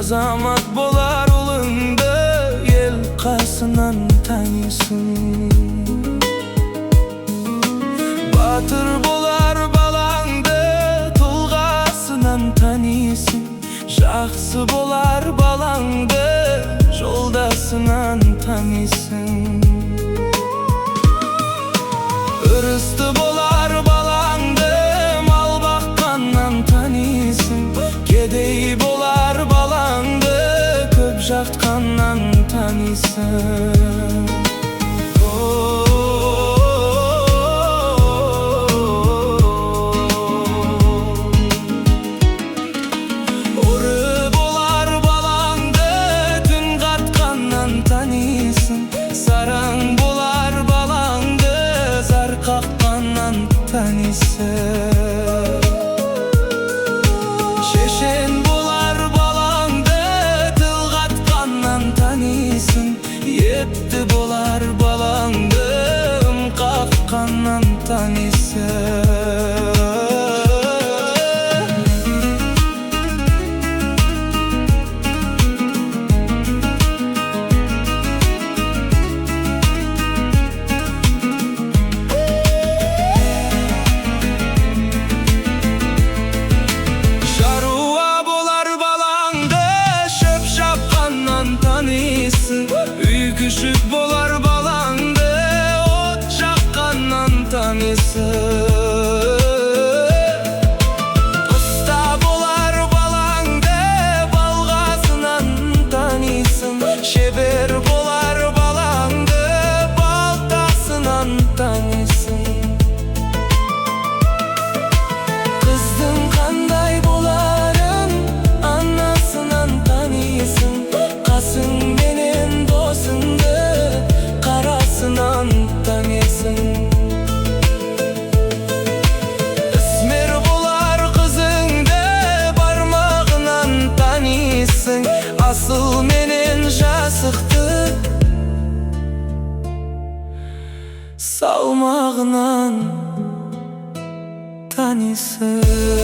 Azamat bolar ulunda, el qasынан tanıysın. Batır bolar balаңды, тұлғасынан tanıysın. Жақсы bolar балаңды, жолдасынан tanıysın. Ырысты bolar балаңды, мал баққаннан tanıysın. Кедей bolar балаңды, көп жақтқаннан tanıysın. Ұры bolar балаңды, түн қатқаннан tanıysın. Сараң bolar балаңды, зар қаққаннан tanıysın. Шешен bolar балаңды, тыл қатқаннан tanıysın. Епті bolar балаңды, қаққаннан tanıysın. Үй küçük bolar балаңды, от жаққаннан tanıysın. Usta bolar балаңды, балғасынан tanıysın. Шебер bolar балаңды, балтасынан tanıysın. Kыздың қандай боларын, анасынан tanıysın. Қасың қарасынан tanıysın. Ісмер болар қызыңды, бармағынан tanıysın. Асыл менен жасықты, салмағынан tanıysın.